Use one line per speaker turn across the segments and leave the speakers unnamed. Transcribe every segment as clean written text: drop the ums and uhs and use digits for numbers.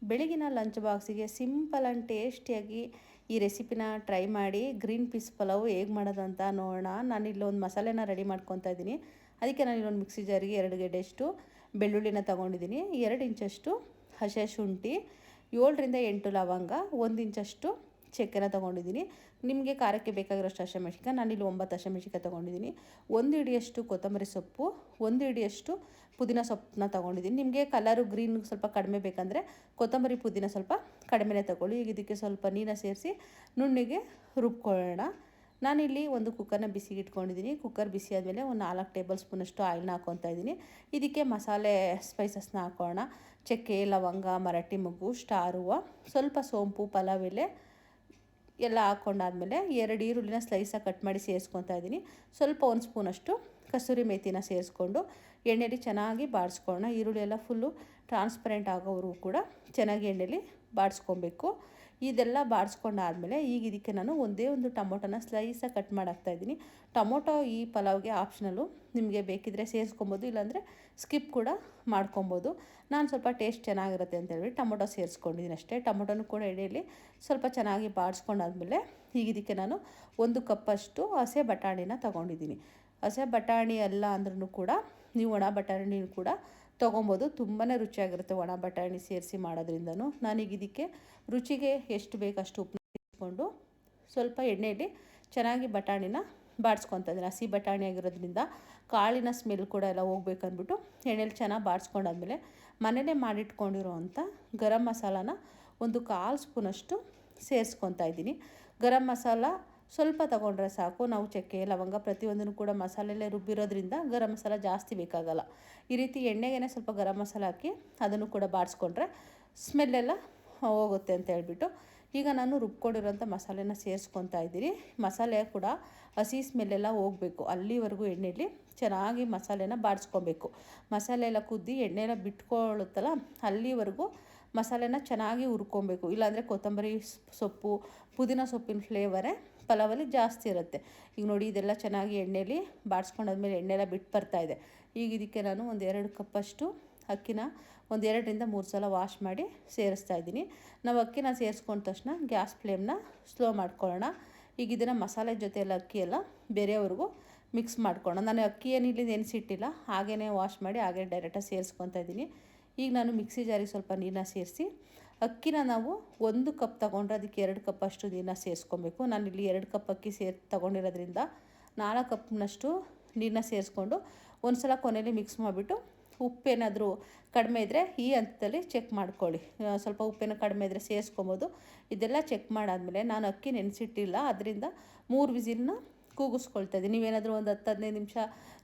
ಬೆಳಗಿನ lunch ಬಾಕ್ಸಿಗೆ simple and ಟೇಸ್ಟಿಯಾಗಿ ಈ ರೆಸಿಪಿನ ಟ್ರೈ ಮಾಡಿ. ಗ್ರೀನ್ ಪೀಸ್ ಪಲಾವು ಹೇಗೆ ಮಾಡೋದು ಅಂತ ನೋಡೋಣ. ನಾನು ಇಲ್ಲೊಂದು ಮಸಾಲೆನ ರೆಡಿ ಮಾಡ್ಕೊತಾ ಇದ್ದೀನಿ. ಅದಕ್ಕೆ ನಾನು ಇಲ್ಲೊಂದು ಮಿಕ್ಸಿ ಜಾರಿಗೆ 2 ಗೆಡ್ಡೆಯಷ್ಟು ಬೆಳ್ಳುಳ್ಳಿನ ತೊಗೊಂಡಿದ್ದೀನಿ, 2 ಇಂಚಷ್ಟು ಹಸಿ ಶುಂಠಿ, 7 ರಿಂದ 8 ಲವಂಗ, 1 ಇಂಚಷ್ಟು ಚಕ್ಕೆನ ತೊಗೊಂಡಿದ್ದೀನಿ. ನಿಮಗೆ ಖಾರಕ್ಕೆ ಬೇಕಾಗಿರೋಷ್ಟು ಹಸಿಮೆಣಸಿನ್ಕಾಯಿ, ನಾನಿಲ್ಲಿ 9 ಹಸಿಮೆಣಸಿನ್ಕಾಯಿ ತೊಗೊಂಡಿದ್ದೀನಿ. 1 ಹಿಡಿಯಷ್ಟು ಕೊತ್ತಂಬರಿ ಸೊಪ್ಪು, 1 ಹಿಡಿಯಷ್ಟು ಪುದೀನ ಸೊಪ್ಪನ್ನ ತೊಗೊಂಡಿದ್ದೀನಿ. ನಿಮಗೆ ಕಲರು ಗ್ರೀನ್ ಸ್ವಲ್ಪ ಕಡಿಮೆ ಬೇಕಂದರೆ ಕೊತ್ತಂಬರಿ ಪುದೀನ ಸ್ವಲ್ಪ ಕಡಿಮೆನೇ ತೊಗೊಳ್ಳಿ. ಈಗ ಇದಕ್ಕೆ ಸ್ವಲ್ಪ ನೀರನ್ನ ಸೇರಿಸಿ ನುಣ್ಣಿಗೆ ರುಬ್ಕೊಳ್ಳೋಣ. ನಾನಿಲ್ಲಿ ಒಂದು ಕುಕ್ಕರ್ನ ಬಿಸಿಗೆ ಇಟ್ಕೊಂಡಿದ್ದೀನಿ. ಕುಕ್ಕರ್ ಬಿಸಿ ಆದಮೇಲೆ ಒಂದು 4 ಟೇಬಲ್ ಸ್ಪೂನಷ್ಟು ಆಯಿಲ್ನ ಹಾಕ್ಕೊತಾ ಇದ್ದೀನಿ. ಇದಕ್ಕೆ ಮಸಾಲೆ ಸ್ಪೈಸಸ್ನ ಹಾಕೋಣ. ಚಕ್ಕೆ, ಲವಂಗ, ಮರಾಠಿ ಮೊಗ್ಗು, ಸ್ಟಾರ್ ಹೂವು, ಸ್ವಲ್ಪ ಸೋಂಪು, ಪಲಾವ್ ಎಲೆ ಎಲ್ಲ ಹಾಕ್ಕೊಂಡಾದ್ಮೇಲೆ 2 ಈರುಳ್ಳಿನ ಸ್ಲೈಸಾಗಿ ಕಟ್ ಮಾಡಿ ಸೇರಿಸ್ಕೊತಾ ಇದ್ದೀನಿ. ಸ್ವಲ್ಪ 1 ಸ್ಪೂನಷ್ಟು ಕಸೂರಿ ಮೇಥಿನ ಸೇರಿಸ್ಕೊಂಡು ಎಣ್ಣೆಲಿ ಚೆನ್ನಾಗಿ ಬಾಡಿಸ್ಕೊಳ್ಳೋಣ. ಈರುಳ್ಳಿ ಎಲ್ಲ ಫುಲ್ಲು ಟ್ರಾನ್ಸ್ಪರೆಂಟ್ ಆಗೋವರೆಗೂ ಕೂಡ ಚೆನ್ನಾಗಿ ಎಣ್ಣೆಲಿ ಬಾಡಿಸ್ಕೊಬೇಕು. ಇದೆಲ್ಲ ಬಾಡಿಸ್ಕೊಂಡಾದ್ಮೇಲೆ ಈಗ ಇದಕ್ಕೆ ನಾನು ಒಂದೇ ಒಂದು ಟೊಮೊಟೊನ ಸ್ಲೈಸಾಗಿ ಕಟ್ ಮಾಡಿ ಹಾಕ್ತಾಯಿದ್ದೀನಿ. ಟೊಮೊಟೊ ಈ ಪಲಾವ್ಗೆ ಆಪ್ಷನಲ್ಲು, ನಿಮಗೆ ಬೇಕಿದ್ದರೆ ಸೇರಿಸ್ಕೊಬೋದು, ಇಲ್ಲಾಂದರೆ ಸ್ಕಿಪ್ ಕೂಡ ಮಾಡ್ಕೊಬೋದು. ನಾನು ಸ್ವಲ್ಪ ಟೇಸ್ಟ್ ಚೆನ್ನಾಗಿರುತ್ತೆ ಅಂತೇಳಿ ಟೊಮೊಟೊ ಸೇರಿಸ್ಕೊಂಡಿದ್ದೀನಿ ಅಷ್ಟೇ. ಟೊಮೊಟೊನೂ ಕೂಡ ಎಣ್ಣೆಯಲ್ಲಿ ಸ್ವಲ್ಪ ಚೆನ್ನಾಗಿ ಬಾಡಿಸ್ಕೊಂಡಾದ್ಮೇಲೆ ಈಗ ಇದಕ್ಕೆ ನಾನು 1 ಕಪ್ಪಷ್ಟು ಹಸೆ ಬಟಾಣಿನ ತೊಗೊಂಡಿದ್ದೀನಿ. ಹಸೆ ಬಟಾಣಿ ಅಲ್ಲ ಅಂದ್ರೂ ಕೂಡ ನೀವು ಒಣ ಬಟಾಣಿ ಕೂಡ ತೊಗೊಬೋದು. ತುಂಬಾ ರುಚಿಯಾಗಿರುತ್ತೆ ಒಣ ಬಟಾಣಿ ಸೇರಿಸಿ ಮಾಡೋದ್ರಿಂದನೂ. ನಾನೀಗ ಇದಕ್ಕೆ ರುಚಿಗೆ ಎಷ್ಟು ಬೇಕಷ್ಟು ಉಪ್ಪನ್ನ ಸೇರಿಸ್ಕೊಂಡು ಸ್ವಲ್ಪ ಎಣ್ಣೆಯಲ್ಲಿ ಚೆನ್ನಾಗಿ ಬಟಾಣಿನ ಬಾಡಿಸ್ಕೊತಾ ಇದ್ದೀನಿ. ಹಸಿ ಬಟಾಣಿ ಆಗಿರೋದ್ರಿಂದ ಕಾಳಿನ ಸ್ಮೆಲ್ ಕೂಡ ಎಲ್ಲ ಹೋಗ್ಬೇಕಂದ್ಬಿಟ್ಟು ಎಣ್ಣೆಲಿ ಚೆನ್ನಾಗಿ ಬಾಡಿಸ್ಕೊಂಡಾದ್ಮೇಲೆ ಮನೆಯಲ್ಲೇ ಮಾಡಿಟ್ಕೊಂಡಿರೋ ಅಂಥ ಗರಂ ಮಸಾಲಾನ ಒಂದು 1/4 ಸ್ಪೂನಷ್ಟು ಸೇರಿಸ್ಕೊತಾ ಇದ್ದೀನಿ. ಗರಂ ಮಸಾಲ ಸ್ವಲ್ಪ ತೊಗೊಂಡ್ರೆ ಸಾಕು. ನಾವು ಚಕ್ಕೆ, ಲವಂಗ ಪ್ರತಿಯೊಂದನ್ನು ಕೂಡ ಮಸಾಲೆಯಲ್ಲೇ ರುಬ್ಬಿರೋದ್ರಿಂದ ಗರಂ ಮಸಾಲ ಜಾಸ್ತಿ ಬೇಕಾಗಲ್ಲ. ಈ ರೀತಿ ಎಣ್ಣೆಗೆ ಸ್ವಲ್ಪ ಗರಂ ಮಸಾಲ ಹಾಕಿ ಅದನ್ನು ಕೂಡ ಬಾಡಿಸ್ಕೊಂಡ್ರೆ ಸ್ಮೆಲ್ಲೆಲ್ಲ ಹೋಗುತ್ತೆ ಅಂತ ಹೇಳ್ಬಿಟ್ಟು ಈಗ ನಾನು ರುಬ್ಕೊಂಡಿರೋಂಥ ಮಸಾಲೆನ ಸೇರಿಸ್ಕೊತಾ ಇದ್ದೀನಿ. ಮಸಾಲೆ ಕೂಡ ಹಸಿ ಸ್ಮೆಲ್ಲೆಲ್ಲ ಹೋಗಬೇಕು, ಅಲ್ಲಿವರೆಗೂ ಎಣ್ಣೆಯಲ್ಲಿ ಚೆನ್ನಾಗಿ ಮಸಾಲೆನ ಬಾಡಿಸ್ಕೊಬೇಕು. ಮಸಾಲೆ ಎಲ್ಲ ಕುದ್ದಿ ಎಣ್ಣೆ ಎಲ್ಲ ಬಿಟ್ಕೊಳ್ಳುತ್ತಲ್ಲ, ಅಲ್ಲಿವರೆಗೂ ಮಸಾಲೆನ ಚೆನ್ನಾಗಿ ಹುರ್ಕೊಬೇಕು. ಇಲ್ಲಾಂದರೆ ಕೊತ್ತಂಬರಿ ಸೊಪ್ಪು, ಪುದೀನ ಸೊಪ್ಪಿನ ಫ್ಲೇವರೇ ಪಲಾವಲ್ಲಿ ಜಾಸ್ತಿ ಇರುತ್ತೆ. ಈಗ ನೋಡಿ, ಇದೆಲ್ಲ ಚೆನ್ನಾಗಿ ಎಣ್ಣೆಲಿ ಬಾಡಿಸ್ಕೊಂಡಾದ್ಮೇಲೆ ಎಣ್ಣೆ ಎಲ್ಲ ಬಿಟ್ಟು ಬರ್ತಾಯಿದೆ. ಈಗ ಇದಕ್ಕೆ ನಾನು ಒಂದು 2 ಕಪ್ಪಷ್ಟು ಅಕ್ಕಿನ ಒಂದು 2 ರಿಂದ 3 ಸಲ ವಾಶ್ ಮಾಡಿ ಸೇರಿಸ್ತಾ ಇದ್ದೀನಿ. ನಾವು ಅಕ್ಕಿನ ಸೇರಿಸ್ಕೊಂಡ ತಕ್ಷಣ ಗ್ಯಾಸ್ ಫ್ಲೇಮ್ನ ಸ್ಲೋ ಮಾಡ್ಕೊಳ್ಳೋಣ. ಈಗ ಇದನ್ನು ಮಸಾಲೆ ಜೊತೆ ಎಲ್ಲ ಅಕ್ಕಿ ಎಲ್ಲ ಬೇರೆಯವ್ರಿಗೂ ಮಿಕ್ಸ್ ಮಾಡ್ಕೊಳ್ಳೋಣ. ನಾನು ಅಕ್ಕಿ ಏನಿಲ್ಲಿ ನೆನೆಸಿಟ್ಟಿಲ್ಲ, ಹಾಗೇ ವಾಶ್ ಮಾಡಿ ಹಾಗೇ ಡೈರೆಕ್ಟಾಗಿ ಸೇರಿಸ್ಕೊತಾ ಇದ್ದೀನಿ. ಈಗ ನಾನು ಮಿಕ್ಸಿ ಜಾರಿಗೆ ಸ್ವಲ್ಪ ನೀರನ್ನ ಸೇರಿಸಿ ಅಕ್ಕಿನ ನಾವು 1 ಕಪ್ ತೊಗೊಂಡ್ರೆ ಅದಕ್ಕೆ 2 ಕಪ್ಪಷ್ಟು ನೀರನ್ನ ಸೇರಿಸ್ಕೊಬೇಕು. ನಾನಿಲ್ಲಿ 2 ಕಪ್ ಅಕ್ಕಿ ತೊಗೊಂಡಿರೋದ್ರಿಂದ 4 ಕಪ್ನಷ್ಟು ನೀರನ್ನ ಸೇರಿಸ್ಕೊಂಡು ಒಂದು ಸಲ ಕೊನೆಯಲ್ಲಿ ಮಿಕ್ಸ್ ಮಾಡಿಬಿಟ್ಟು ಉಪ್ಪೇನಾದರೂ ಕಡಿಮೆ ಇದ್ದರೆ ಈ ಹಂತದಲ್ಲಿ ಚೆಕ್ ಮಾಡ್ಕೊಳ್ಳಿ. ಸ್ವಲ್ಪ ಉಪ್ಪೇನೋ ಕಡಿಮೆ ಇದ್ದರೆ ಸೇರಿಸ್ಕೊಬೋದು. ಇದೆಲ್ಲ ಚೆಕ್ ಮಾಡಾದಮೇಲೆ ನಾನು ಅಕ್ಕಿ ನೆನೆಸಿಟ್ಟಿಲ್ಲ, ಅದರಿಂದ 3 ವಿಸಿಲ್ನ ಕೂಗಿಸ್ಕೊಳ್ತಾ ಇದ್ದೀನಿ. ನೀವೇನಾದರೂ ಒಂದು 10-15 ನಿಮಿಷ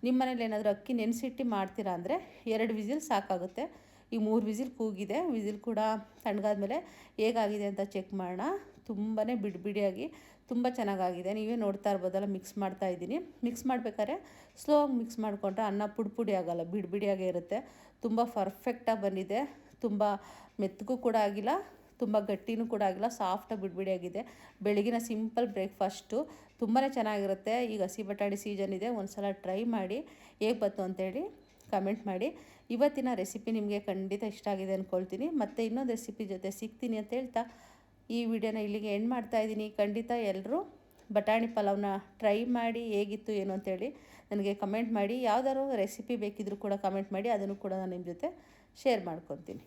ನಿಮ್ಮ ಮನೇಲಿ ಏನಾದರೂ ಅಕ್ಕಿ ನೆನೆಸಿಟ್ಟು ಮಾಡ್ತೀರಾ ಅಂದರೆ 2 ವಿಸಿಲ್ ಸಾಕಾಗುತ್ತೆ. ಈ 3 ವಿಸಿಲ್ ಕೂಗಿದೆ. ವಿಸಿಲ್ ಕೂಡ ತಣ್ಣಗಾದ್ಮೇಲೆ ಹೇಗಾಗಿದೆ ಅಂತ ಚೆಕ್ ಮಾಡೋಣ. ತುಂಬಾ ಬಿಡಿಯಾಗಿ ತುಂಬ ಚೆನ್ನಾಗಾಗಿದೆ. ನೀವೇ ನೋಡ್ತಾ ಇರ್ಬೋದಲ್ಲ, ಮಿಕ್ಸ್ ಮಾಡ್ತಾ ಇದ್ದೀನಿ. ಮಿಕ್ಸ್ ಮಾಡಬೇಕಾದ್ರೆ ಸ್ಲೋ ಆಗಿ ಮಿಕ್ಸ್ ಮಾಡಿಕೊಂಡ್ರೆ ಅನ್ನ ಪುಡಿ ಆಗೋಲ್ಲ, ಬಿಡಿಯಾಗೇ ಇರುತ್ತೆ. ತುಂಬ ಪರ್ಫೆಕ್ಟಾಗಿ ಬಂದಿದೆ. ತುಂಬ ಮೆತ್ತಗೂ ಕೂಡ ಆಗಿಲ್ಲ, ತುಂಬ ಗಟ್ಟಿನೂ ಕೂಡ ಆಗಿಲ್ಲ, ಸಾಫ್ಟಾಗಿ ಬಿಡಿಯಾಗಿದೆ. ಬೆಳಗಿನ ಸಿಂಪಲ್ ಬ್ರೇಕ್ಫಾಸ್ಟು ತುಂಬಾ ಚೆನ್ನಾಗಿರುತ್ತೆ. ಈಗ ಹಸಿ ಬಟಾಣಿ ಸೀಸನ್ ಇದೆ, ಒಂದು ಸಲ ಟ್ರೈ ಮಾಡಿ ಹೇಗೆ ಬಂತು ಅಂತೇಳಿ ಕಮೆಂಟ್ ಮಾಡಿ. ಇವತ್ತಿನ ರೆಸಿಪಿ ನಿಮಗೆ ಖಂಡಿತ ಇಷ್ಟ ಆಗಿದೆ ಅಂದ್ಕೊಳ್ತೀನಿ. ಮತ್ತು ಇನ್ನೊಂದು ರೆಸಿಪಿ ಜೊತೆ ಸಿಗ್ತೀನಿ ಅಂತ ಹೇಳ್ತಾ ಈ ವಿಡಿಯೋನ ಇಲ್ಲಿಗೆ ಎಂಡ್ ಮಾಡ್ತಾಯಿದ್ದೀನಿ. ಖಂಡಿತ ಎಲ್ಲರೂ ಬಟಾಣಿ ಪಲಾವ್ನ ಟ್ರೈ ಮಾಡಿ ಹೇಗಿತ್ತು ಏನು ಅಂತೇಳಿ ನನಗೆ ಕಮೆಂಟ್ ಮಾಡಿ. ಯಾವುದಾದ್ರು ರೆಸಿಪಿ ಬೇಕಿದ್ರೂ ಕೂಡ ಕಮೆಂಟ್ ಮಾಡಿ, ಅದನ್ನು ಕೂಡ ನಾನು ನಿಮ್ಮ ಜೊತೆ ಶೇರ್ ಮಾಡ್ಕೊತೀನಿ.